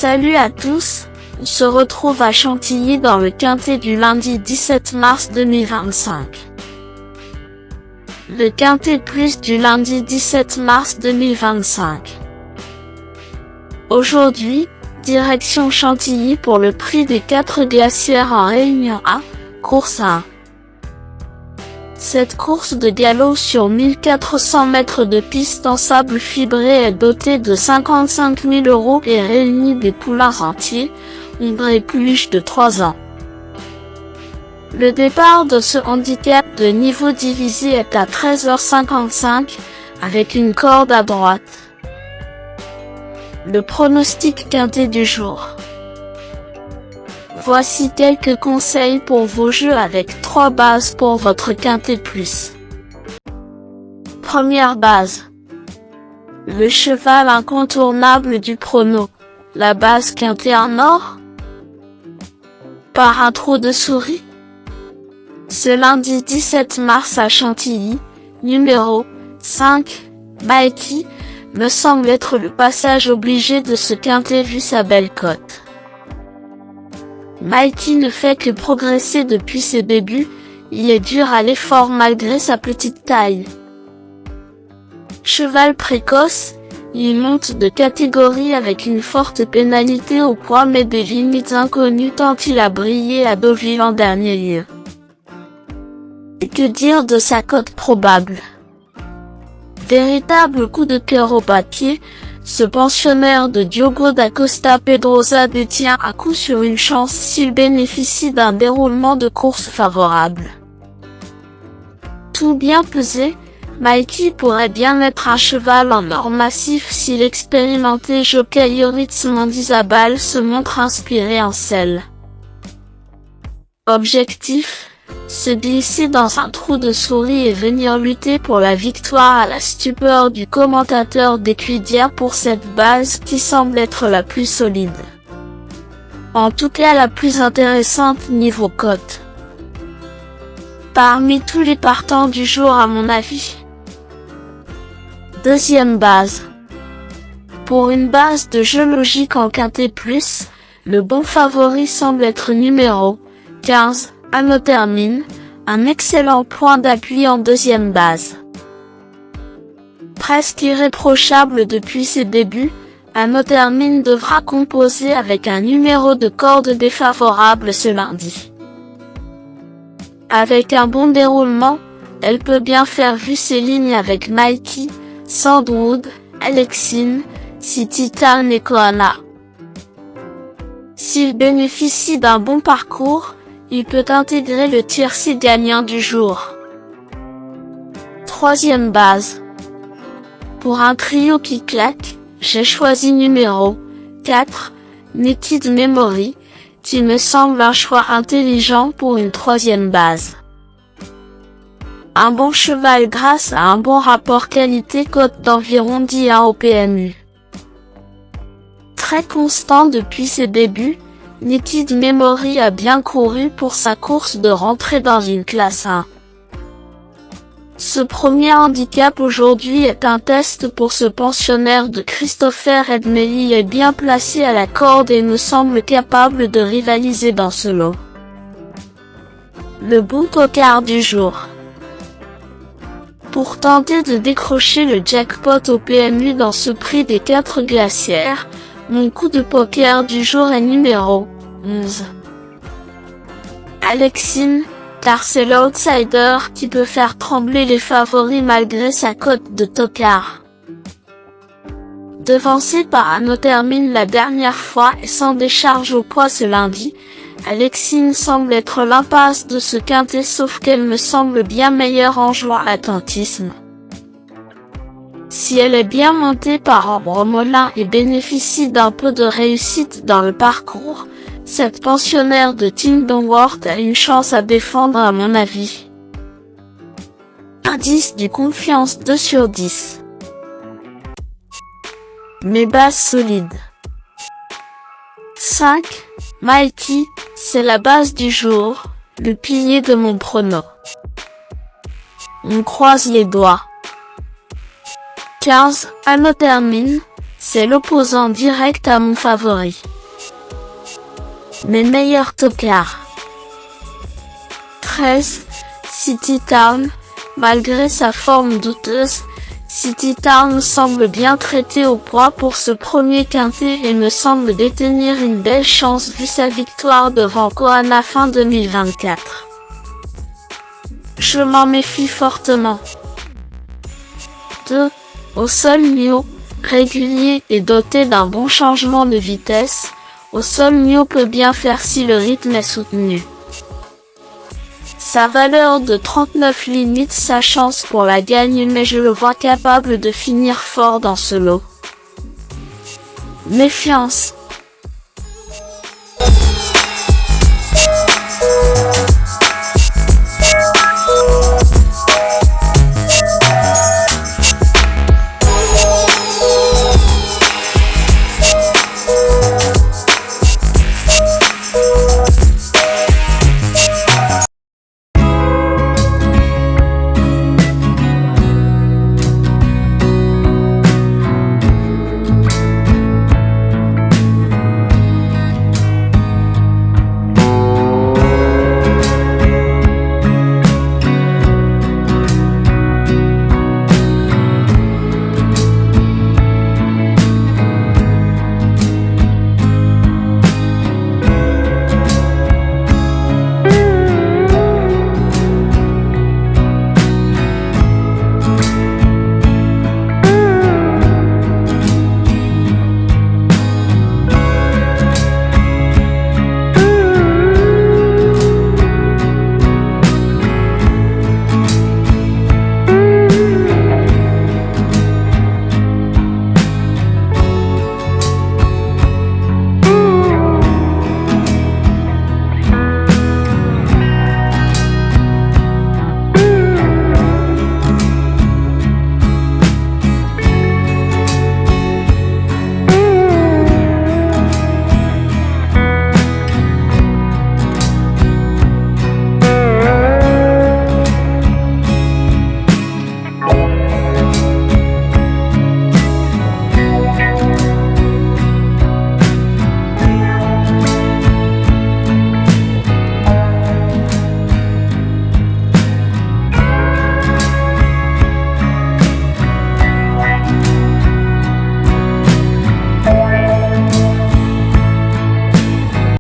Salut à tous, on se retrouve à Chantilly dans le quintet du lundi 17 mars 2025. Le quintet plus du lundi 17 mars 2025. Aujourd'hui, direction Chantilly pour le prix des 4 glacières en Réunion 1, course 1. Cette course de galop sur 1400 mètres de piste en sable fibré est dotée de 55 000 € et réunit des poulains entiers, ombre et pluche de 3 ans. Le départ de ce handicap de niveau divisé est à 13h55, avec une corde à droite. Le pronostic quintet du jour. Voici quelques conseils pour vos jeux avec 3 bases pour votre quintet plus. Première base. Le cheval incontournable du prono. La base quintet en or. Par un trou de souris. Ce lundi 17 mars à Chantilly, numéro 5, Mikey, me semble être le passage obligé de ce quintet vu sa belle cote. Mikey ne fait que progresser depuis ses débuts, il est dur à l'effort malgré sa petite taille. Cheval précoce, il monte de catégorie avec une forte pénalité au poids mais des limites inconnues tant il a brillé à Deauville en dernier lieu. Et que dire de sa cote probable? Véritable coup de cœur au papier, ce pensionnaire de Diogo da Costa Pedrosa détient à coup sur une chance s'il bénéficie d'un déroulement de course favorable. Tout bien pesé, Mikey pourrait bien être un cheval en or massif si l'expérimenté jockey Yoritz Mendizabal se montre inspiré en selle. Objectif: se glisser dans un trou de souris et venir lutter pour la victoire à la stupeur du commentateur d'Equidia pour cette base qui semble être la plus solide. En tout cas la plus intéressante niveau cote. Parmi tous les partants du jour à mon avis. Deuxième base. Pour une base de jeu logique en quintet plus, le bon favori semble être numéro 15, Anotermine, un excellent point d'appui en deuxième base. Presque irréprochable depuis ses débuts, Anotermine devra composer avec un numéro de corde défavorable ce lundi. Avec un bon déroulement, elle peut bien faire vu ses lignes avec Mikey, Sandwood, Alexine, City Town et Koana. S'il bénéficie d'un bon parcours, il peut intégrer le tiercé gagnant du jour. Troisième base. Pour un trio qui claque, j'ai choisi numéro 4, Naked Memory, qui me semble un choix intelligent pour une troisième base. Un bon cheval grâce à un bon rapport qualité-cote d'environ 10 au PMU. Très constant depuis ses débuts, Naked Memory a bien couru pour sa course de rentrée dans une classe 1. Ce premier handicap aujourd'hui est un test pour ce pensionnaire de Christopher Edmeli est bien placé à la corde et me semble capable de rivaliser dans ce lot. Le bon tocard du jour. Pour tenter de décrocher le jackpot au PMU dans ce prix des 4 glacières, mon coup de poker du jour est numéro 11. Alexine, car c'est l'outsider qui peut faire trembler les favoris malgré sa cote de tocard. Devancé par Anotermine la dernière fois et sans décharge au poids ce lundi, Alexine semble être l'impasse de ce quintet sauf qu'elle me semble bien meilleure en jouant attentisme. Si elle est bien montée par Ambre Molin et bénéficie d'un peu de réussite dans le parcours, cette pensionnaire de Tindonworth a une chance à défendre à mon avis. Indice du confiance 2 sur 10. Mes bases solides. 5. Mikey, c'est la base du jour, le pilier de mon prono. On croise les doigts. 15. Anotermine, C'est l'opposant direct à mon favori. Mes meilleurs tocards. 13. City Town. Malgré sa forme douteuse, City Town semble bien traité au poids pour ce premier quintet et me semble détenir une belle chance vu sa victoire devant Koana fin 2024. Je m'en méfie fortement. 2. Au sol Mio, régulier et doté d'un bon changement de vitesse, Au sol Mio peut bien faire si le rythme est soutenu. Sa valeur de 39 limite sa chance pour la gagne, mais je le vois capable de finir fort dans ce lot. Méfiance.